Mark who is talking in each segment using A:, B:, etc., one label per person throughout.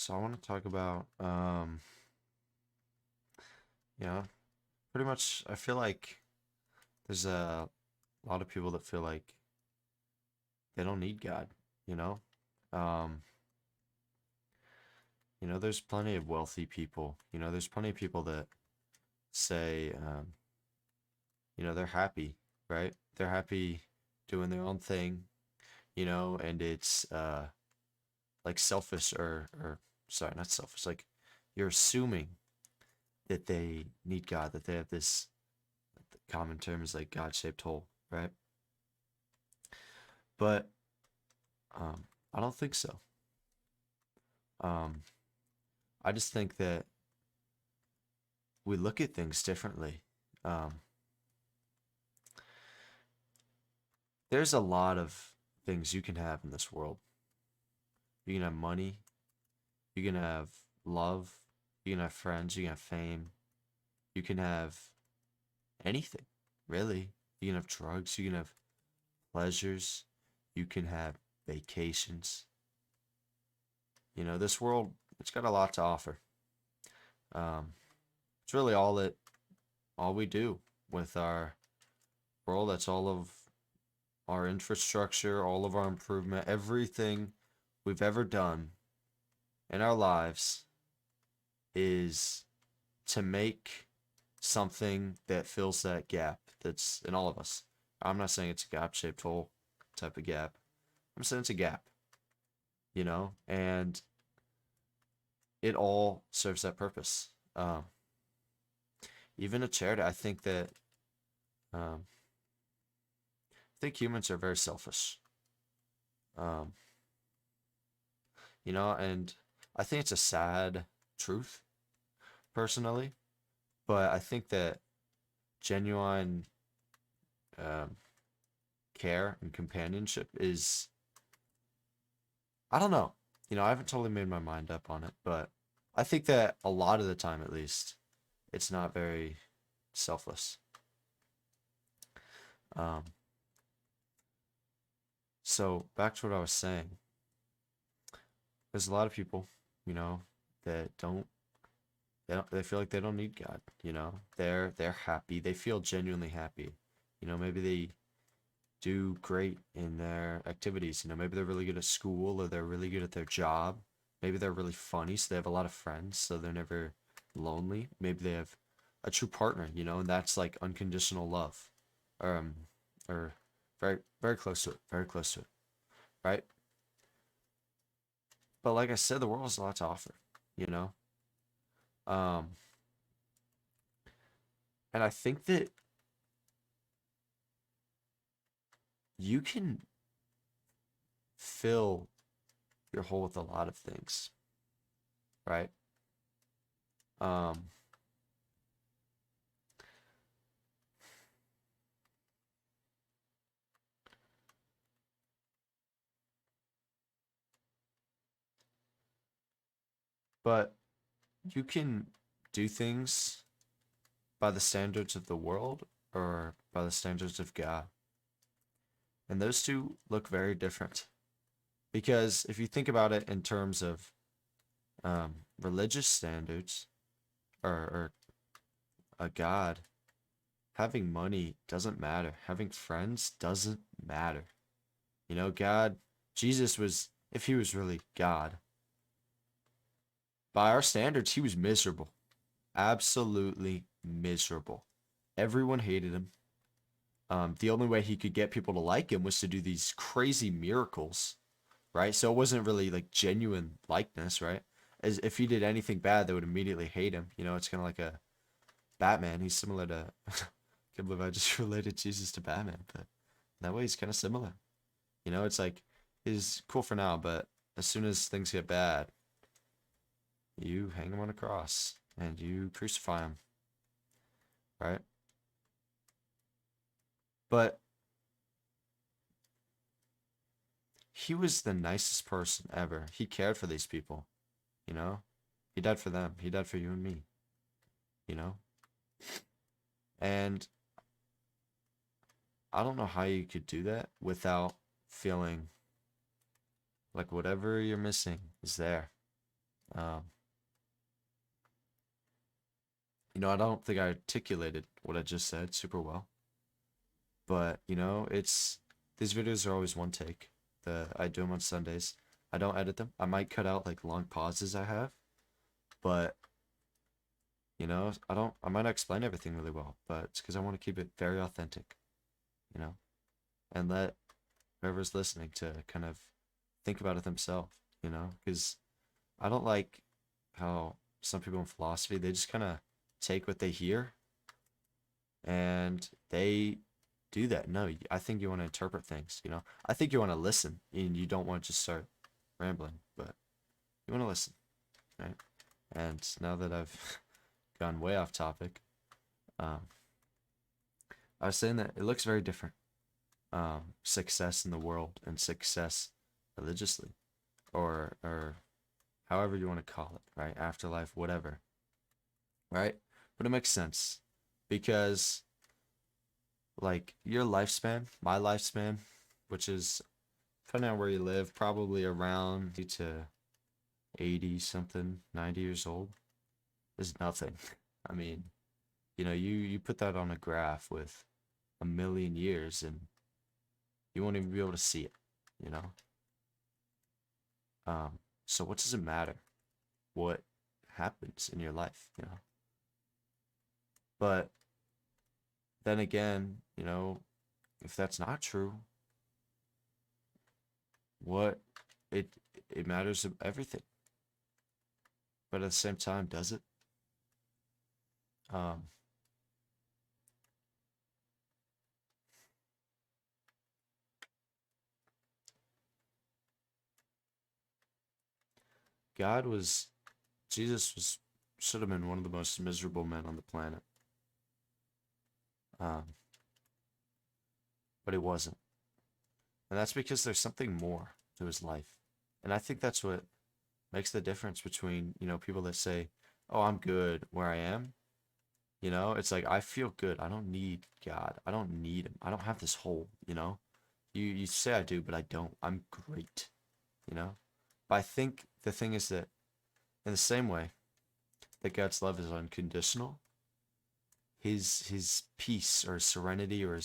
A: So I want to talk about, you know, pretty much. I feel like there's a lot of people that feel like they don't need God. You know, um, there's plenty of wealthy people. There's plenty of people that say, they're happy, right? They're happy doing their own thing. And it's like selfish or sorry, not selfish. Like you're assuming that they need God, that they have this common term is like God-shaped hole, right? But I don't think so. Um, I just think that we look at things differently. Um, there's a lot of things you can have in this world. You can have money, you can have love, you can have friends, you can have fame, you can have anything, really. You can have drugs, you can have pleasures, you can have vacations. This world, it's got a lot to offer. Um, it's really all we do with our world. That's all of our infrastructure, all of our improvement, everything we've ever done in our lives is to make something that fills that gap that's in all of us. I'm not saying it's a gap shaped hole type of gap. I'm saying it's a gap, and it all serves that purpose. Even a charity, um, I think humans are very selfish. Um, and I think it's a sad truth, personally, but I think that genuine um, care and companionship is, I don't know, I haven't totally made my mind up on it, but I think that a lot of the time, at least, it's not very selfless. Um, so back to what I was saying, there's a lot of people, you know, that they feel like they don't need God, they're happy, they feel genuinely happy, maybe they do great in their activities. Maybe they're really good at school or they're really good at their job. Maybe they're really funny, so they have a lot of friends, so they're never lonely. Maybe they have a true partner, and that's like unconditional love. Um, or very, very close to it, very close to it, right? But like I said, the world has a lot to offer, you know? Um, and I think that you can fill your hole with a lot of things, right? Um, but you can do things by the standards of the world or by the standards of God. And those two look very different. Because if you think about it in terms of religious standards or a God, having money doesn't matter. Having friends doesn't matter. God, Jesus was, if he was really God, by our standards, he was miserable. Absolutely miserable. Everyone hated him. The only way he could get people to like him was to do these crazy miracles, right? So it wasn't really like genuine likeness, right? As if he did anything bad, they would immediately hate him. It's kind of like a Batman. He's similar to. I can't believe I just related Jesus to Batman, but that way he's kind of similar. It's like he's cool for now, but as soon as things get bad, you hang him on a cross and you crucify him, right? But he was the nicest person ever. He cared for these people, you know? He died for them. He died for you and me, you know? And I don't know how you could do that without feeling like whatever you're missing is there. Um, I don't think I articulated what I just said super well, but it's these videos are always one take. I do them on Sundays. I don't edit them. I might cut out like long pauses I have, but I might not explain everything really well, but it's because I want to keep it very authentic, you know, and let whoever's listening to kind of think about it themselves, because I don't like how some people in philosophy, they just kind of take what they hear and they do that. No, I think you want to interpret things, I think you want to listen and you don't want to just start rambling, but you want to listen, right? And now that I've gone way off topic, um, I was saying that it looks very different. Success in the world and success religiously, or however you want to call it, right? Afterlife, whatever, right? But it makes sense because, like, your lifespan, my lifespan, which is depending on where you live, probably around to 80 something, 90 years old, is nothing. I mean, you put that on a graph with a million years and you won't even be able to see it, you know? So what does it matter what happens in your life, But then again, if that's not true, what it it matters of everything. But at the same time, does it? Um, God was Jesus was should have been one of the most miserable men on the planet. Um, but he wasn't. And that's because there's something more to his life. And I think that's what makes the difference between, people that say, "Oh, I'm good where I am." It's like I feel good. I don't need God. I don't need him. I don't have this hole. You say I do, but I don't. I'm great, you know? But I think the thing is that in the same way that God's love is unconditional, his peace or serenity or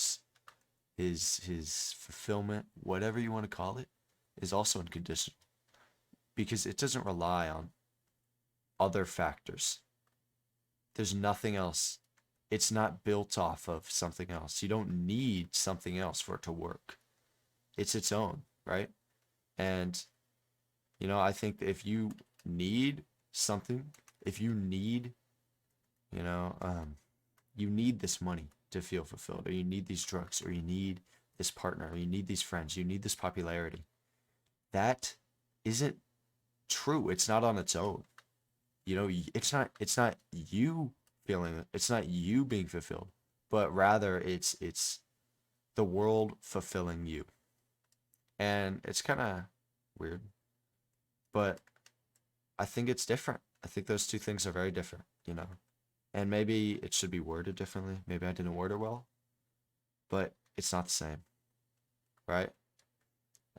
A: his fulfillment, whatever you want to call it, is also unconditional because it doesn't rely on other factors. There's nothing else. It's not built off of something else. You don't need something else for it to work. It's its own, right? And I think if you need something, if you need, you know, you need this money to feel fulfilled, or you need these drugs, or you need this partner, or you need these friends, you need this popularity. That isn't true. It's not on its own. It's not you feeling it. It's not you being fulfilled, but rather it's the world fulfilling you. And it's kind of weird, but I think it's different. I think those two things are very different. And maybe it should be worded differently. Maybe I didn't word it well, but it's not the same, right?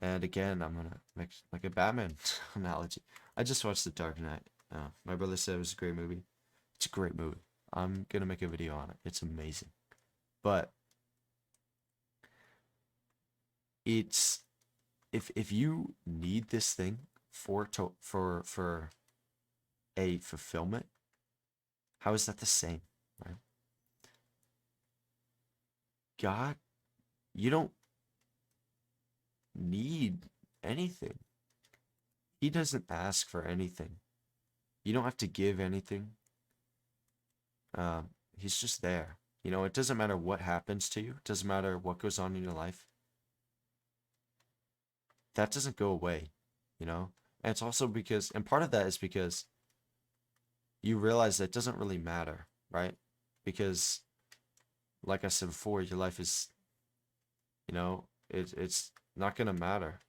A: And again, I'm gonna make like a Batman analogy. I just watched The Dark Knight. My brother said it was a great movie. It's a great movie. I'm gonna make a video on it. It's amazing. But it's if you need this thing for a fulfillment, how is that the same, right? God, you don't need anything. He doesn't ask for anything. You don't have to give anything. He's just there. It doesn't matter what happens to you. It doesn't matter what goes on in your life. That doesn't go away, you know? And it's also because, and part of that is because you realize that it doesn't really matter, right? Because, like I said before, your life is, it's not gonna matter,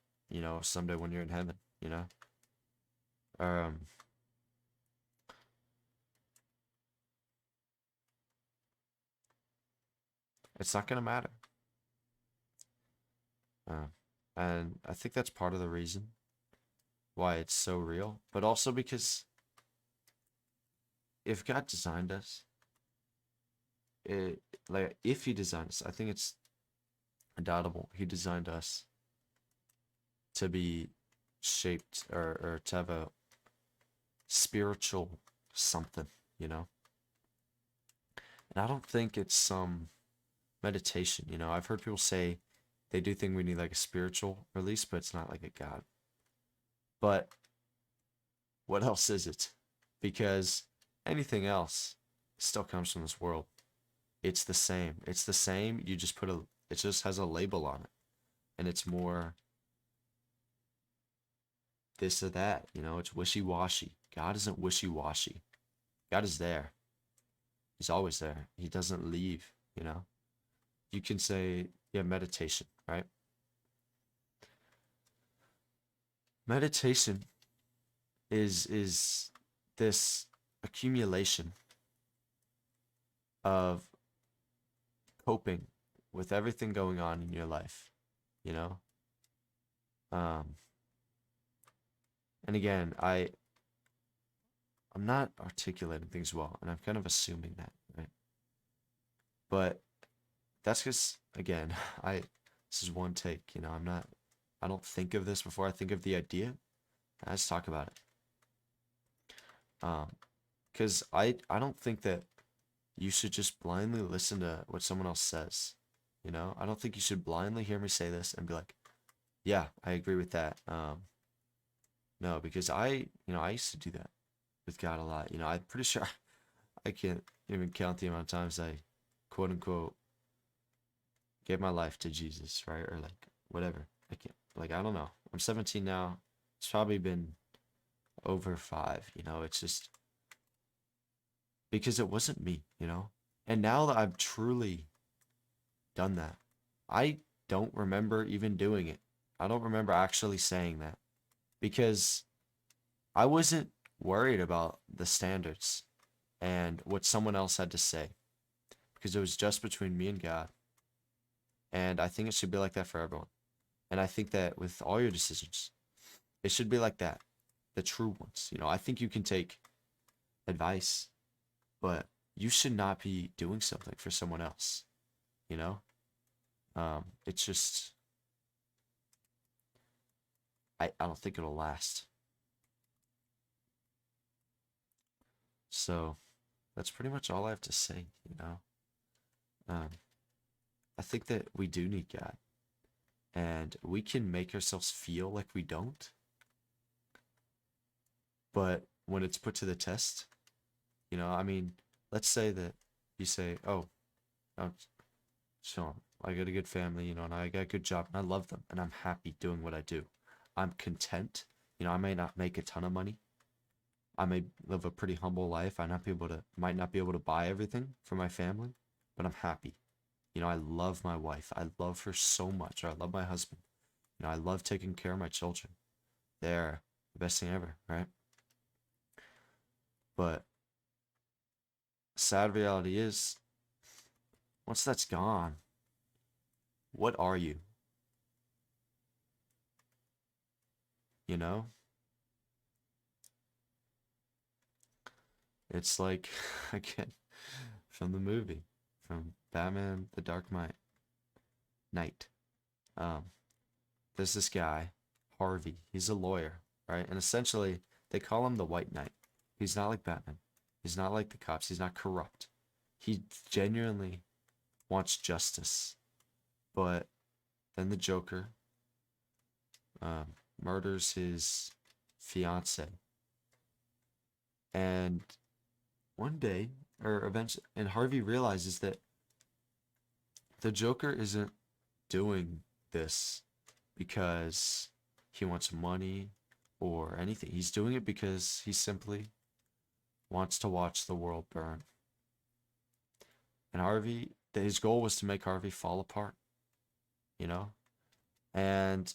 A: someday when you're in heaven. Um, it's not gonna matter. Uh, and I think that's part of the reason why it's so real, but also because if God designed us, it like if he designed us, I think it's undoubtable he designed us to be shaped or to have a spiritual something, you know? And I don't think it's some meditation, you know? I've heard people say they do think we need like a spiritual release, but it's not like a God. But what else is it? Because anything else still comes from this world. It's the same. It's the same. You just put a, it just has a label on it. And it's more this or that, you know, it's wishy-washy. God isn't wishy-washy. God is there. He's always there. He doesn't leave, you know. You can say, yeah, meditation, right? Meditation is this accumulation of coping with everything going on in your life, you know? Um, and again, I'm not articulating things well, and I'm kind of assuming that, right? But that's because, again, this is one take, you know, I don't think of this before I think of the idea. I just talk about it. Because I don't think that you should just blindly listen to what someone else says. You know, I don't think you should blindly hear me say this and be like, yeah, I agree with that. No, because I used to do that with God a lot. You know, I'm pretty sure I can't even count the amount of times I quote unquote gave my life to Jesus, right? Or like whatever. I can't, like, I don't know. I'm 17 now. It's probably been over 5, you know, it's just because it wasn't me, you know? And now that I've truly done that, I don't remember even doing it. I don't remember actually saying that because I wasn't worried about the standards and what someone else had to say because it was just between me and God. And I think it should be like that for everyone. And I think that with all your decisions, it should be like that. The true ones. You know, I think you can take advice, but you should not be doing something for someone else. You know? It's just I don't think it'll last. So that's pretty much all I have to say, you know. Um, I think that we do need God, and we can make ourselves feel like we don't, but when it's put to the test, you know, I mean, let's say that you say, "Oh, I'm so I got a good family, you know, and I got a good job, and I love them, and I'm happy doing what I do. I'm content. You know, I may not make a ton of money. I may live a pretty humble life. Might not be able to buy everything for my family, but I'm happy. You know, I love my wife. I love her so much. Or I love my husband. You know, I love taking care of my children. They're the best thing ever, right? But sad reality is, once that's gone, what are you? You know? It's like, again, from the movie, from Batman The Dark Knight. Um, there's this guy, Harvey. He's a lawyer, right? And essentially, they call him the White Knight. He's not like Batman. He's not like the cops. He's not corrupt. He genuinely wants justice. But then the Joker murders his fiance. And one day, or eventually, and Harvey realizes that the Joker isn't doing this because he wants money or anything. He's doing it because he simply wants to watch the world burn. And his goal was to make Harvey fall apart, you know? And,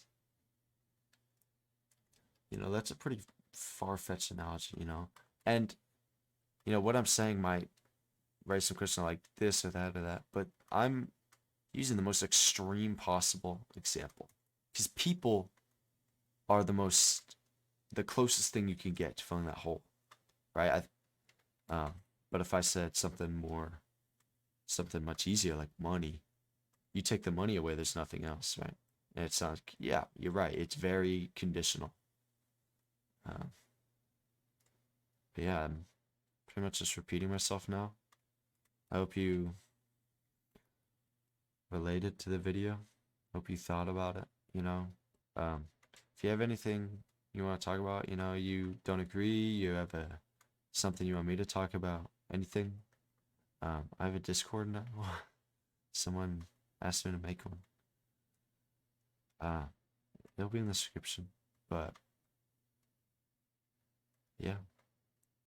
A: you know, that's a pretty far-fetched analogy, you know? And, you know, what I'm saying might raise some questions like this or that, but I'm using the most extreme possible example. Because people are the closest thing you can get to filling that hole, right? But if I said something much easier like money, you take the money away, there's nothing else, right? And it sounds, yeah, you're right. It's very conditional. Um, but yeah, I'm pretty much just repeating myself now. I hope you related to the video. Hope you thought about it, you know. If you have anything you want to talk about, you don't agree, you have something you want me to talk about, anything. I have a Discord now. Someone asked me to make one. It'll be in the description. But yeah.